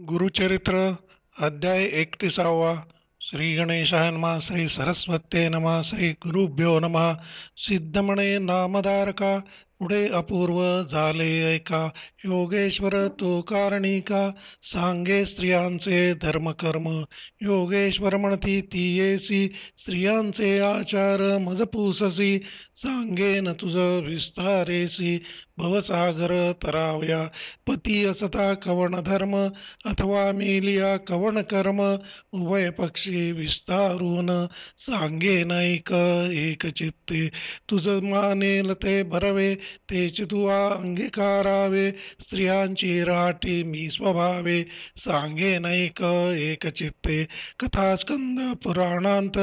गुरुचरित्र अध्याय 31वा. श्री गणेशाय नमः. श्री सरस्वते नमः. श्री गुरुभ्यो नमः. सिद्धमणे नामधारका पुढे अपूर्व झाले ऐका. योगेश्वर तो कारणी का सांगे स्त्रियांचे धर्मकर्म. योगेश्वर म्हणती ती येसी स्त्रियांचे आचार मज पूससी. सांगेन तुझ विस्तारेसी भवसागर तरावया. पती असता कवण धर्म अथवा मेलिया कवण कर्म. उभय पक्षी विस्तारून सांगेन ऐक एक चित्ते. तुझ मानेल ते भरवे तेच तू अंगीकारावे. स्त्रियांची राठी मी स्वभावे सांगेन एक चित्ते. कथास्कंद पुराणांत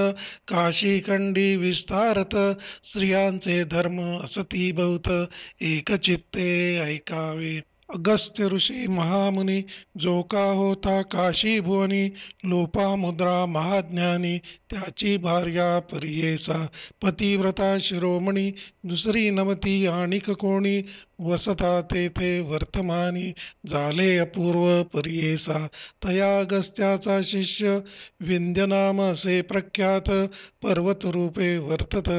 काशीखंडी विस्तारत. स्त्रियांचे धर्म असती बहुत एक चित्ते ऐकावे. अगस्त्य ऋषी महामुनी जो का होता काशी भुवनी. लोपामुद्रा महाज्ञानी त्याची भार्या परियेसा. पतिव्रता शिरोमणी दुसरी नमती आणिक कोणी. वसता तेथे वर्तमानी झाले अपूर्व परियेसा. तया अगस्त्याचा शिष्य विंध्य नाम असे प्रख्यात. पर्वत रूपे वर्तत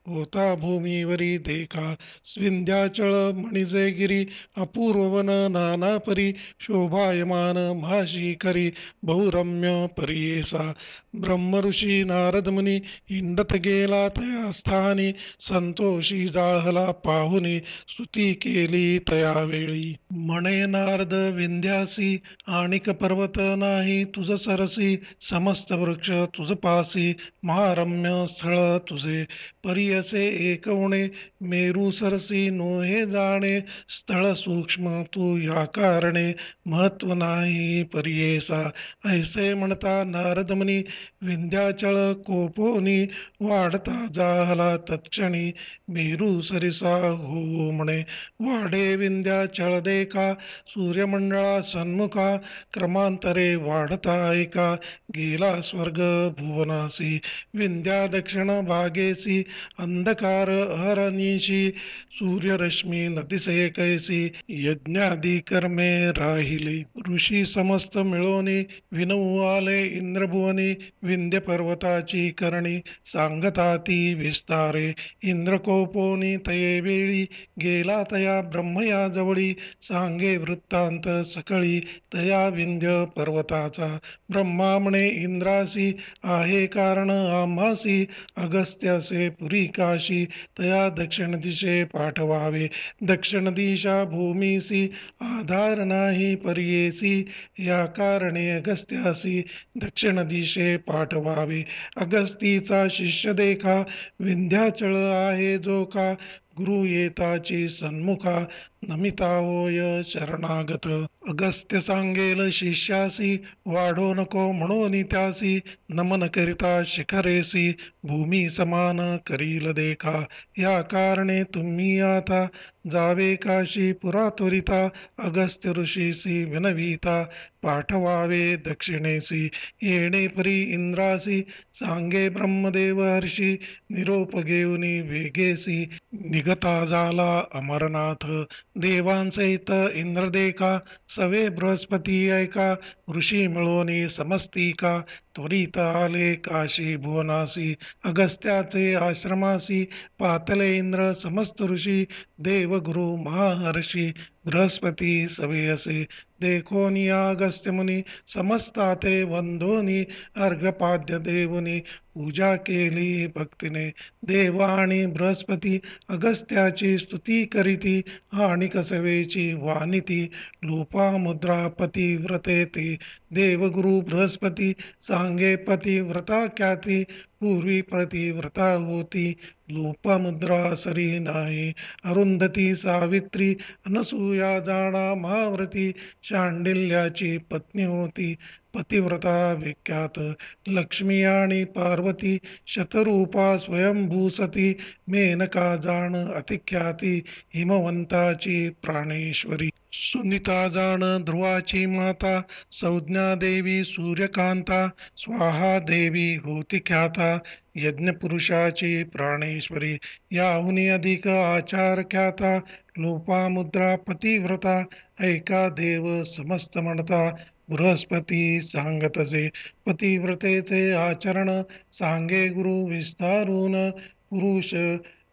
होता भूमीवरी देखा. विंध्याचळ मणिजे गिरी अपूर्व वन नाना परी. शोभायमान महाशिखरी बहुरम्य परियेसा. ब्रह्मऋषी नारद मुनी हिंडत गेला तया स्थानी. संतोषी जाहला पाहुनी स्तुती केली तया वेळी. म्हणे नारद विंध्यासी आणिक पर्वत नाही तुझ सरसी. समस्त वृक्ष तुझ पासी महारम्य स्थळ तुझे. परियसे एक उणे मेरू सरसी नोहे जाणे. स्थळ सूक्ष्म तू या कारणे महत्व नाही परियेसा. ऐसे म्हणता नारद मुनी विंध्याचळ कोपोनी. वाढता जाहला तत्क्षणी मेरू सरिसा हो म्हणे. वाढे विंध्याचळ देखा सूर्यमंडळा सन्मुखा. क्रमांतरे वाढता ऐका गेला स्वर्ग भुवनासी. विंध्या दक्षिण भागेसी अंधकार अहरनिशी. सूर्यरश्मी नदिसे कैसी यज्ञादी कर्मे राहिले. ऋषी समस्त मिळोनी विनवू आले इंद्रभुवनी. विंध्य पर्वताची करणी सांगता ती विस्तारे. इंद्रकोपोनी तये वेळी गेला तया ब्रह्मया जवळी. सांगे वृत्तांत सकळी तया विंध्य पर्वताचा. ब्रह्मा म्हणे इंद्रासी आहे कारण आम्हासी. अगस्त्यासे पुरी काशी तया दक्षिण दिशे पाठवावे. दक्षिण दिशा भूमीसी आधार नाही परियेसी. या कारणे अगस्त्यासी दक्षिण दिशे पाठवावे. अगस्तीचा शिष्य देखा विंध्याचळ आहे जो का. गुरु येताची सन्मुखा नमिता होय शरणागत. अगस्त्य सांगेल शिष्यासी वाढो नको म्हणून त्यासी. नमन करिता शिखरेसी भूमी समान करील देखा. या कारणे तुम्ही आता जावे काशी पुरा त्वरिता. अगस्त्य ऋषीसी विनविता पाठवावे दक्षिणेसी. येणे परी इंद्रासी सांगे ब्रह्मदेव हर्षी. निरोप घेऊनी वेगेसी निघता झाला अमरनाथ. देवांसहित इंद्र देखा सवे बृहस्पती ऐका. ऋषी मिळोनी समस्तिका त्वरित आले काशी भुवनासी. अगस्त्याचे आश्रमासी पातले इंद्र समस्त ऋषी. देवगुरु महाहर्षी बृहस्पती सवे असे. देखोनी अगस्त्य मुनी समस्ताते वंदोनी. अर्घपाद्य देवनी पूजा केली भक्तीने. देव आणि बृहस्पती अगस्त्याची स्तुती करीती. आणि कसवेची वानिती लोपामुद्रा पतिव्रते ती. देवगुरु बृहस्पती सांगे पतिव्रता ख्याती. पूर्वी पतिव्रता होती लोपामुद्रा सरी नाही. अरुंधती सावित्री अनसूया जाणा महाव्रती. शांडिल्याची पत्नी होती पतिव्रता विख्यात. लक्ष्मी आणि पार्वती शतरूपा स्वयंभू सती. मेनका जाण अतिख्याती हिमवंताची प्राणेश्वरी. सुनीता जाण ध्रुवाची माता. संज्ञा देवी सूर्यकांता. स्वाहा देवी होती ख्याता यज्ञपुरुषाची प्राणेश्वरी. याहुनी अधिक आचार ख्याता लोपामुद्रा पतिव्रता. ऐका देव समस्त म्हणता बृहस्पती सांगतसे पतिव्रतेचे आचरण, सांगे गुरु विस्तारून पुरुष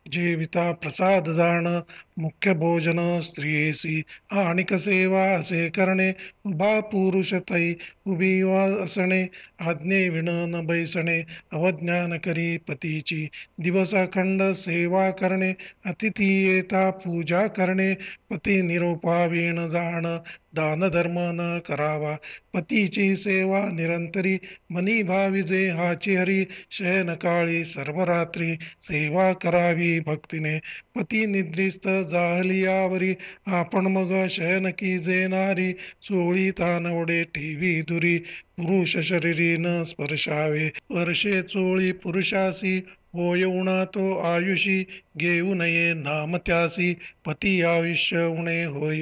जेविता प्रसाद जाण, मुख्य भोजन स्त्रियेसी आणिक सेवा असे करणे, उभा पुरुष तै उभी असणे, आज्ञे विण न बैसणे, अवज्ञान करी पतीची दिवसाखंड सेवा करणे, अतिथी येता पूजा करणे, पती निरोपा वीण जाण, दानधर्म न करावा, पतीची सेवा निरंतरी, मनी भाविजे हाची हरी, शयनकाळी सर्वरात्री सेवा करावी भक्तीने, पती निद्रिस्त जाहलियावरी, आपण मग शयन की जे नारी, चोळी तानवडे ठेवी दुरी, पुरुष शरीरी न स्पर्शावे, स्पर्शे चोळी पुरुषासी, होय उणा तो आयुषी, घेऊ नये नाम त्यासी, पती आयुष्य उणे होय,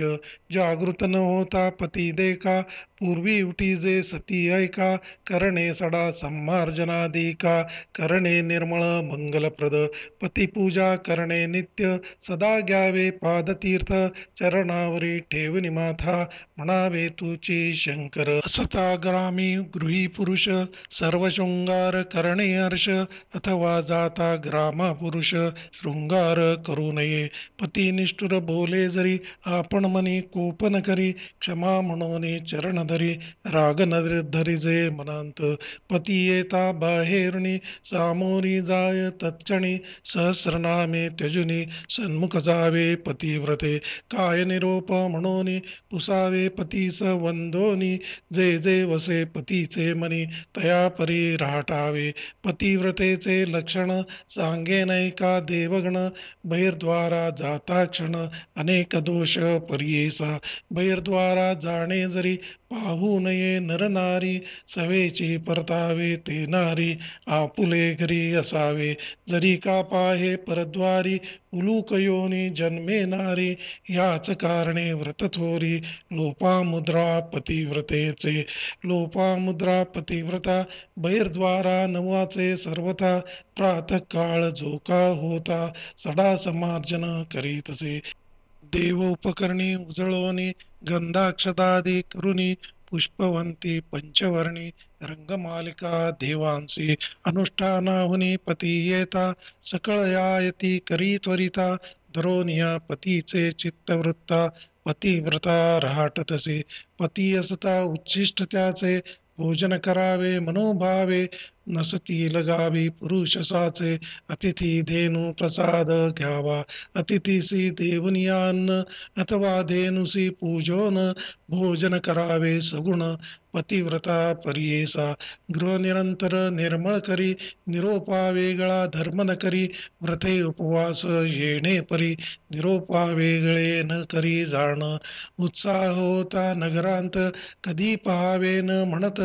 जागृत न होता पती देखा, पूर्वी उठी जे सती ऐका, करणे सडा सम्मार्जनादिका, करणे निर्मळ मंगलप्रद, पतिपूजा करणे नित्य, सदा घ्यावे पादतीर्थ, चरणावरी ठेवणी माथा, म्हणावे तुची शंकर, असता ग्रामी गृही पुरुष, सर्व शृंगार करणे हर्ष, अथवा जाता ग्रामा पुरुष, शृंगार करू नये, पती निष्ठुर बोले जरी, आपण मनी कोपन करी, क्षमा म्हणून चरण धरी, राग न धरिजे मनांत, पती येता बाहेरुनी, सामोरी जाय तत्क्षणी, सहस्रनामे त्यजुनी, सन्मुख जावे पतिव्रते, काय निरोप म्हणून पुसावे पतीस वंदोनी, जे जे वसे पतीचे मनी, तया परी राहटावे, पतिव्रतेचे लक्षण, सांगे नैका देवगण, बहिर्द्वारा जाता क्षण, अनेक दोष परियेसा, बहिर्द्वारा जाणे जरी, पाहू नये नरनारी, सवेची परतावे ते नारी, आपुले घरी असावे, जरी का पाहे परद्वारी, उलूक योनी जन्मे नारी, याच कारणे व्रत थोरी, लोपामुद्रा पतिव्रतेचे, लोपामुद्रा पतिव्रता, बहिर्द्वारा नवाचे सर्वथा, प्रातःकाळ झोका होता, सडा समार्जन करीतसे, देव उपकरणी उजळवणी, गंधाक्षदादी करुणी, पुष्पवंती पंचवर्णी, रंगमालिका देवांसी, अनुष्ठानाहुनी पती येता, सकळ यायती करी त्वरिता, धरोनिया पतीचे चित्तवृत्ता, पतिव्रता रहाटतसे, पती असता उच्छिष्ट त्याचे, भोजन करावे मनोभावे, नसती लगावी पुरुषसाचे, अतिथी धेनु प्रसाद घ्यावा, अतिथीसी देवनी अन्न, अथवा धेनुसी पूजोन, भोजन करावे सगुण, पतिव्रता परियेसा, गृह निरंतर निर्मळ करी, निरोपा वेगळा धर्म न करी, व्रते उपवास येणे परी, निरोपा वेगळे न करी जाण, उत्साह होता नगरांत, कधी पहावे न म्हणत,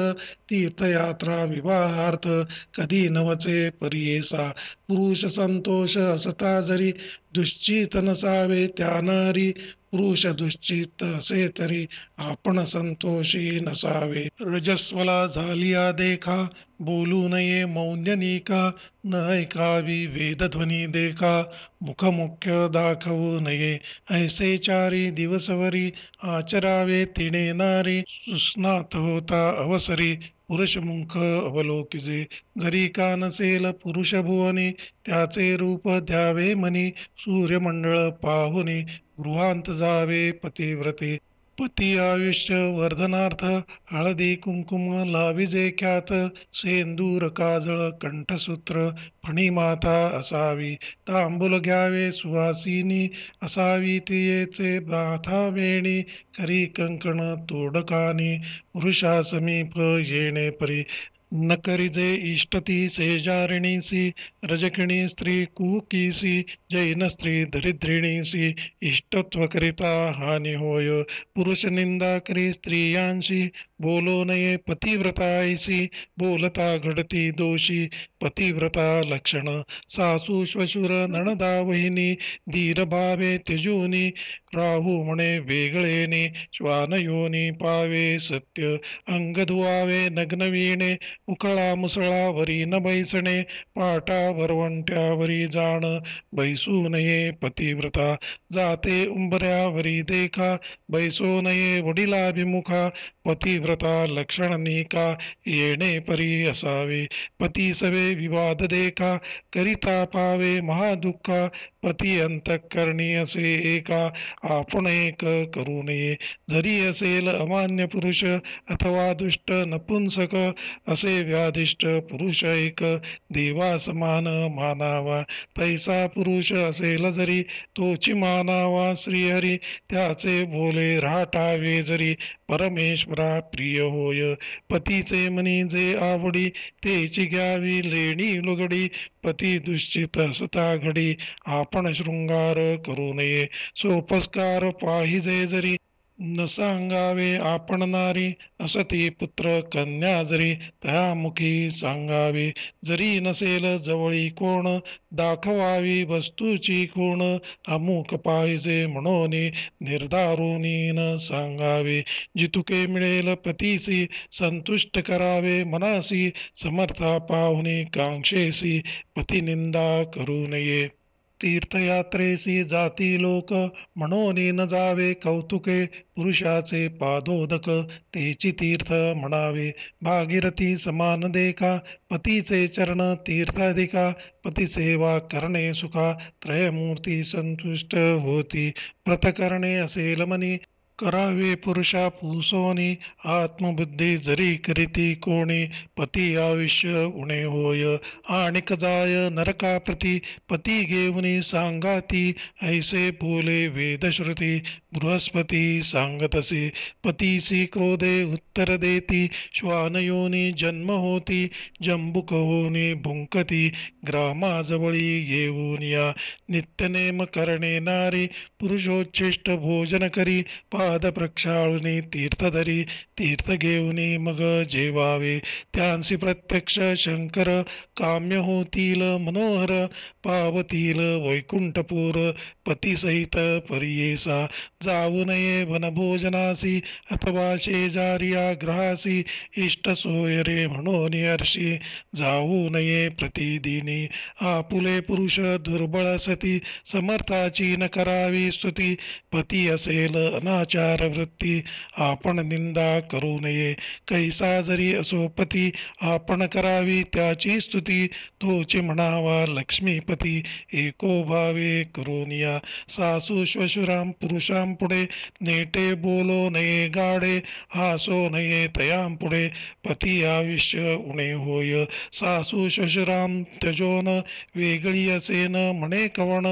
तीर्थयात्रा विवाहार्थ, कधी नवचे परियेसा, पुरुष संतोष असता जरी, दुश्चित नसावे त्या नारी, पुरुष दुश्चित असे तरी, आपण संतोषी नसावे, रजस्वला झालिया देखा, बोलू नये मौन्यनिका, न ऐकावी वेदध्वनी देखा, मुखमुख्य दाखवू नये, ऐसे चारी दिवसवरी, आचरावे तिने नारी, सुस्नात होता अवसरी, पुरुषमुख अवलोकिजे, जरी का नसेल पुरुष भुवनी, त्याचे रूप द्यावे मनी, सूर्यमंडळ पाहुनी, गृहांत जावे पतिव्रते, पती आयुष्य वर्धनार्थ, हळदी कुंकुम लाविजे ख्यात, सेंदूर काजळ कंठसूत्र, फणीमाता असावी, तांबूल घ्यावे सुवासिनी, असावी तियेचे माथा वेणी, करी कंकण तोडकानी, पुरुषा समीप येणे परी, न करिजे इष्टती शेजारिणीसी, रजकिणी स्त्री कुकीसी, जैन स्त्री दरिद्रिणीसी, इष्टत्व करिता हानी होय, पुरुष निंदा करी स्त्रियांशी, बोलो नये पतिव्रतायसी, बोलता घडती दोषी, पतिव्रता लक्षण, सासू श्वशुर नणदा वहिनी, धीर भावे त्यजूनी, राहू म्हणे वेगळेने, श्वानयोनी पावे सत्य, अंग धुवावे नग्न वीणे, उकळा मुसळावरी न बैसणे, पाटा वरवंट्यावरी जाण, बैसू नये पतिव्रता, जाते उंबऱ्यावरी देखा, बैसो नये वडिलाभिमुखा, पतिव्रता पतिव्रता लक्षण का येणे परी असावे. पती सवे विवाद देखा करिता पावे महादुःखा. पती अंतःकरणी असे एका आपण एक करू नये. जरी असेल अमान्य पुरुष अथवा दुष्ट नपुंसक असे व्याधिष्ट पुरुष एक देवा समान मानावा. तैसा पुरुष असेल जरी तोची मानावा श्रीहरी. त्याचे बोले राटावे जरी परमेश्वरा प्रिय होय. पतीचे मनी जे आवडी तेची घ्यावी लेणी लुगडी. पती दुश्चित असता घडी आपण शृंगार करू नये. सोपस्कार पाहिजे जरी न सांगावे आपण नारी. असती पुत्र कन्या जरी तयामुखी सांगावे. जरी नसेल जवळी कोण दाखवावी वस्तूची खूण. अमुक पाहिजे म्हणून निर्धारुनी न सांगावे. जितुके मिळेल पतीसी संतुष्ट करावे मनासी. समर्था पाहुनी कांक्षेसी पतिनिंदा करू नये. तीर्थयात्रेसी जाती लोक म्हणून न जावे कौतुके. पुरुषाचे पादोदक तेची तीर्थ म्हणावे. भागीरथी समान देखा पतीचे चरण तीर्थाधिका. पतिसेवा करणे सुखा त्रयमूर्ती संतुष्ट होती. व्रत करणे असेल मनी करावे पुरुषा पुसोनी. आत्मबुद्धी जरी करीती कोणी पती आयुष्य उणे होय. आणिक जाय नरकाप्रती पती घेऊनी सांगाती. ऐसे बोले वेदश्रुती बृहस्पती सांगतसे. पतीसी क्रोधे उत्तर देती श्वानयोनी जन्म होती. जंबुक होनी भुंकती ग्रामाजवळी येऊन या. नित्यनेम करणे नारी पुरुषोच्छिष्ट भोजन करी. पाद प्रक्षाळुनी तीर्थधरी तीर्थ घेऊनी मग जेवावे. त्यांसी प्रत्यक्ष शंकर काम्य होतील मनोहर. पावतील वैकुंठपूर पतीसहित परियेसा. जाऊ नये वनभोजनासी अथवा शेजारिया ग्रहासी. इष्ट सोयरे म्हणून हर्षी जाऊ नये प्रतिदिनी. आपुले पुरुष दुर्बळ सती समर्थाची न करावी स्तुती. पती असेल अनाचार वृत्ती आपण निंदा करू नये. कैसा जरी असो पती आपण करावी त्याची स्तुती. तोची म्हणावा लक्ष्मीपती एको भावे करून या. सासू श्वशुराम पुरुषां पुढे नेटे बोलो नये गाडे. हासो नये तयां पुढे पती आयुष्य उणे होय. सासू श्वशुराम त्यजोन वेगळी असेन म्हणे कवण.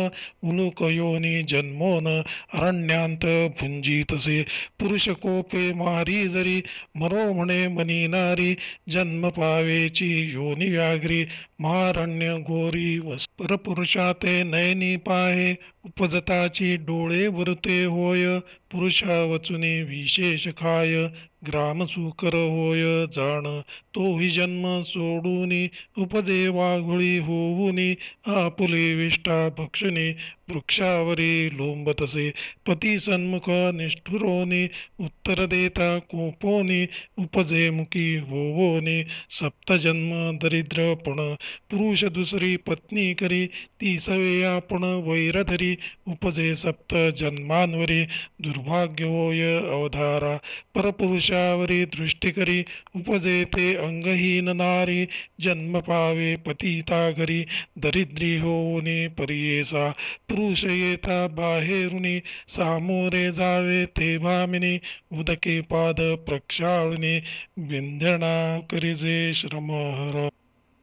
उलुक योनी जन्मोन अरण्यात भुंजीतसे. पुरुष कोपे मारी जरी मरो म्हणे मनी नारी. जन्म पावेची योनी व्याघ्री महारण्य घोरी परपुरुषाते नयनी पाहे. उपजताची डोळे वरते होय. पुरुषा वचुनी विशेष खाय. ग्रामसुकर होय जाण तोही जन्म सोडूनी. उपजे वाघुळी होऊनी आपुले विष्ठा भक्षणी वृक्षावरी लोंबतसे. पती सन्मुख निष्ठुरोनी उत्तर देता कोपोनी. उपजे मुखी होवोनी सप्तजन्म दरिद्रपण. पुरुष दुसरी पत्नी करी ती सवे आपण वैरधरी. उपजे सप्त जन्मांवरी दुर्भाग्य होय अवधारा. परपुरुषावरी दृष्टी करी उपजे ते अंगहीन नारी. जन्म पावे पतिता घरी दरिद्री होऊनी परियेसा. पुरुष येता बाहेरुनी सामोरे जावे ते भामिनी. उदके पाद प्रक्षाळुनी विंध्यणा करिजे श्रमहर.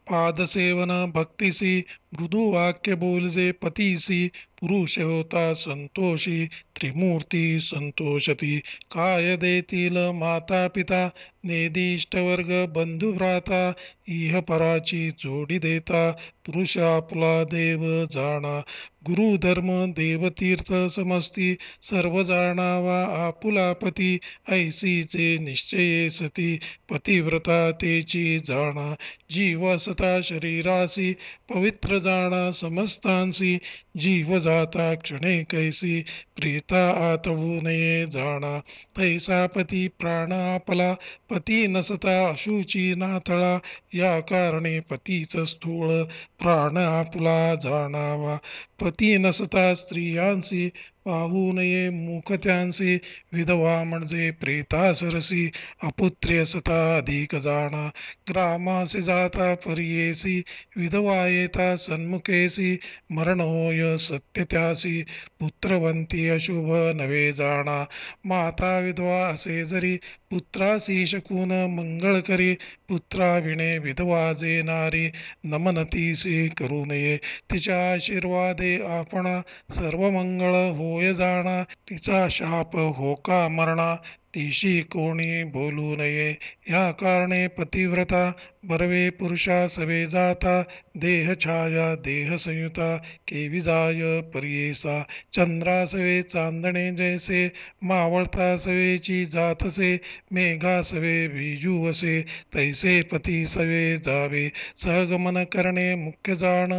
पादसेवन भक्तिसी मृदू वाक्य बोलजे पतीसी. पुरुष होता संतोषी त्रिमूर्ती संतोषती. काय देतील माता पिता नेदिष्टवर्ग बंधू भ्राता. इह पराची जोडी देता पुरुष आपला देव जाणा. गुरुधर्म देवतीर्थ समस्ती सर्व जाणावा आपुला पती. ऐसीचे निश्चये सती पतिव्रता तेची जाणा. जीव असता शरीरासी पवित्र जाणा समस्तांसी. जीव जाता क्षणे कैसी प्रेता आतवू नये जाणा. तैसा पती प्राण आपला पती नसता अशुची नाथळा. या कारणे पतीच स्थूळ प्राण आपला जाणावा. पती नसता स्त्रियांसी पाहू नये मुखत्यांसी, विधवा म्हणजे प्रेता सरसी, अपुत्र्य सता अधिक जाणा, ग्रामासी जाता परियेसी, विधवा येता सन्मुखेसी, मरण होय सत्य त्यासी, पुत्रवंती अशुभ नवे जाणा, माता विधवा असे जरी, पुत्रासी शकून मंगळ करी, पुत्राविणे विधवा जे नारी, नमनतीसी करू नये, तिच्या आशीर्वादे आपणा, सर्व मंगळ होय जाणा, तिचा शाप होका मरणा, तिशी कोणी बोलू नये, या कारणे पतिव्रता, बरवे पुरुषा सवे जाता, देह छाया देह संयुता, केवी जाय परियेसा, चंद्रासवे चांदणे जैसे, मावळता सवेची जातसे, मेघासवे बीजूवसे, तैसे पती सवे जावे, सहगमन करणे मुख्य जाण,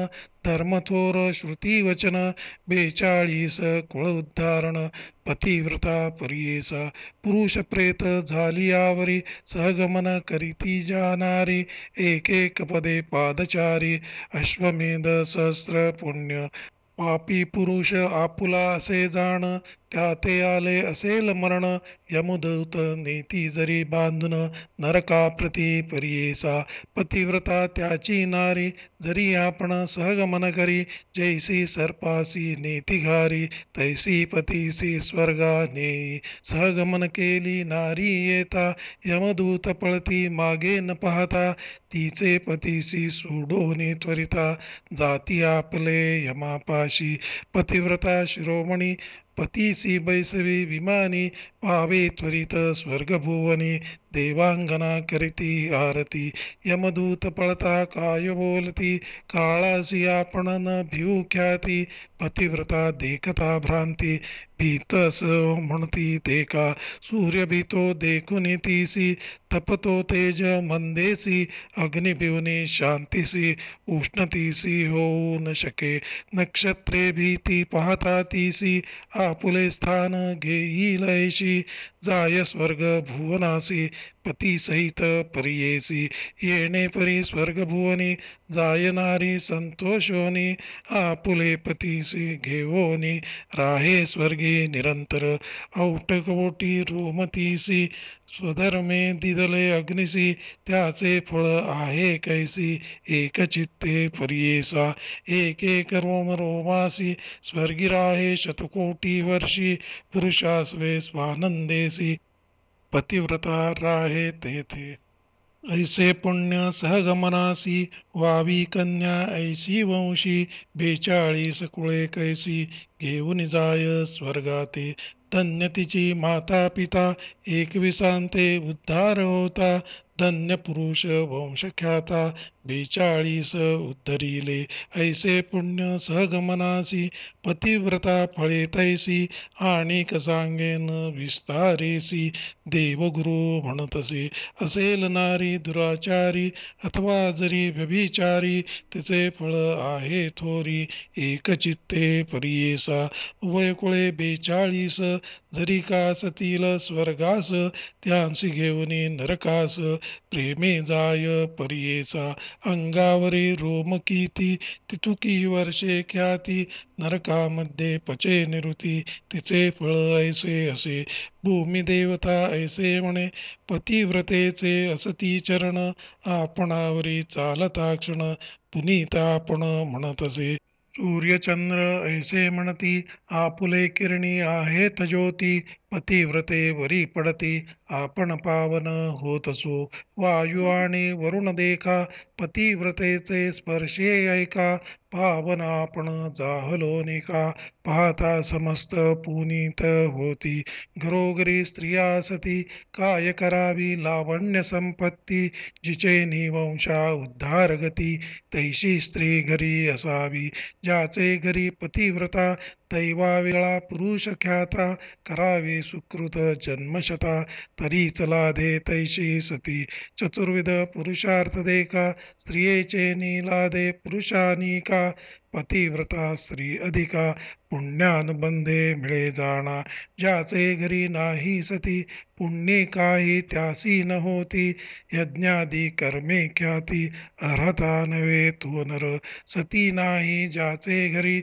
धर्मथोर श्रुती वचन, 42 कुळ उद्धारण, पतिव्रता परियेसा, पुरुष प्रेत झाली यावरी, सहगमन करीती जाणारी, एक एक पदे पादचारी, अश्वमेध सहस्र पुण्य, पापी पुरुष आपुला असे जाण, त्या ते आले असेल मरण, यमदूत नेती जरी बांधून, नरकाप्रती परियेसा, पतिव्रता त्याची नारी, जरी आपण सहगमन करी, जैसी सर्पासी नेती घारी, तैसी पतीसी स्वर्गा नेई, सहगमन केली नारी येता, यमदूत पळती मागे न पाहता, तिचे पतीसी सोडोनी त्वरिता, जाती आपले यमापाशी, पतिव्रता शिरोमणी, पतीसी बैसवी विमानी, पावे त्वरित स्वर्गभुवनी, देवांगना करीती आरती, यमदूत पळता काय बोलती, काळासी आपण न भिऊ ख्याती, पतिव्रता देखता भ्रांती, भीतस म्हणती देखा, सूर्य भीतो देखुनी तीसी, तपतो तेज मंदेसी, अग्निभिवनी शांतीसी, उष्णतीसी होऊ न शके, नक्षत्रे भीती पाहता तीसी, आपुले स्थान घेईल ऐशी, जाय स्वर्ग भुवनासी, पती सहित परियेसी, येणे परी स्वर्ग भुवनी, जायनारी संतोषोनी, आपुले पतीसी घेवोनी, राहे स्वर्गी निरंतर, औटकोटी रोमतीसी, स्वधर्मे दिदले अग्निसी, त्याचे फळ आहे कैसी, एकचित्ते परियेसा, एक एक रोम रोमासी, स्वर्गी राहे शतकोटी वर्षी, पुरुषास्वे स्वानंदेसी, पतिव्रता राहे तेथे, ऐसे पुण्य सहगमनासी, वावी कन्या ऐसी वंशी, 42 कुळे कैसी, घेऊन जाय स्वर्गाते, धन्य तिची माता पिता, एकविसांते उद्धार होता, धन्य पुरुष वंशख्याता, 42 उद्धरिले, ऐसे पुण्य सहगमनासी, पतिव्रता फळे तैसी, आणि सांगेन विस्तारेसी, देवगुरु म्हणतसे, असेल नारी दुराचारी, अथवा जरी व्यभिचारी, तिचे फळ आहे थोरी, एकचित्ते परियेसा, उभयकुळे 42, जरी का सतील स्वर्गास, त्यांसी घेऊनी नरकास, प्रेमे जाय परियेसा, अंगावरी रोम किती, तितुकी वर्षे ख्याती, नरकामध्ये पचे निरुती, तिचे फळ ऐसे असे, भूमी देवता ऐसे म्हणे, पतिव्रतेचे असती चरण, आपणावरी चालता क्षण, पुनीता आपण म्हणतसे, सूर्यचंद्र ऐसे म्हणती, आपुले किरणी आहेत ज्योती, पतिव्रते वरी पडती, आपण पावन होत असो, वायू आणि वरुण देखा, पतिव्रतेचे स्पर्शे ऐका, पावन आपण जाहलो निका, पाहता समस्त पुनीत होती, घरोघरी स्त्रिया सती, काय करावी लावण्य संपत्ती, जिचे निवंशा उद्धार गती, तैशी स्त्री घरी असावी, ज्याचे घरी पतिव्रता, दैवावेळा पुरुष ख्याता, करावे सुकृत जन्मशता, तरी चला दे तैशी सती, चतुर्विध पुरुषार्थ देखा, स्त्रियेचे नीलादे पुरुषानिका, पतिव्रता स्त्री अधिका, पुण्यानुबंधे मिळे जाणा, ज्याचे घरी नाही सती, पुण्ये काही त्यासी न होती, यज्ञादी कर्मे ख्याती, अर्हता नव्हे तो नर, सती नाही ज्याचे घरी,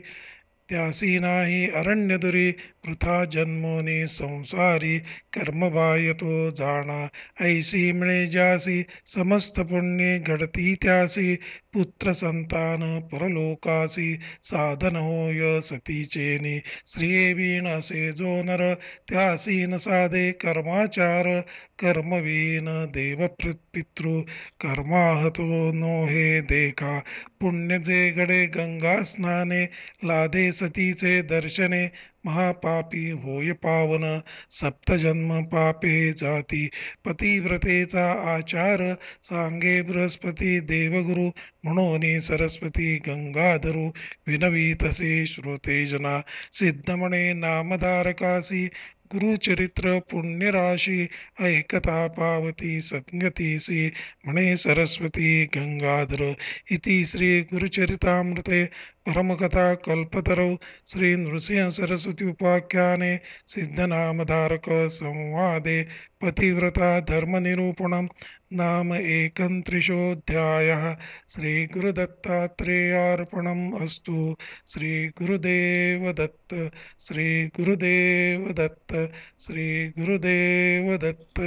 त्यासी नाही अरण्य दुरी, वृथा जन्मोनी संसारी कर्मबाह्य जाणा. ऐसी मिळे ज्यासी समस्त पुण्ये घडती त्यासी. पुत्र संतान परलोकासी साधन होय सतीचेनी. स्त्रिये विण असे जो नर त्यासी न साधे कर्माचार. कर्मवीन देव पितृ कर्माहतो नो हे देखा. पुण्य जे घडे गंगा स्नाने लादे सतीचे दर्शने. महापापी होय पावन सप्तजन्म पापे जाती. पतिव्रतेचा आचार सांगे बृहस्पती देवगुरु. म्हणून सरस्वती गंगाधरू विनवी तसे श्रोते जना. सिद्ध म्हणे नामधारकासी गुरुचरित्र पुण्यराशी. ऐकता पावती सद्गतीसी म्हणे सरस्वती गंगाधर. इति श्री गुरुचरितामृते परमकथा कल्पतरौ श्री नृसिंह सरस्वती उपाख्याने सिद्धनामधारक संवादे पतिव्रता धर्मनिरूपणं नाम एकत्रिंशोऽध्यायः. श्रीगुरुदत्तात्रेयार्पणम् अस्तु. श्रीगुरुदेव दत्त. श्रीगुरुदेव दत्त. श्रीगुरुदेव दत्त.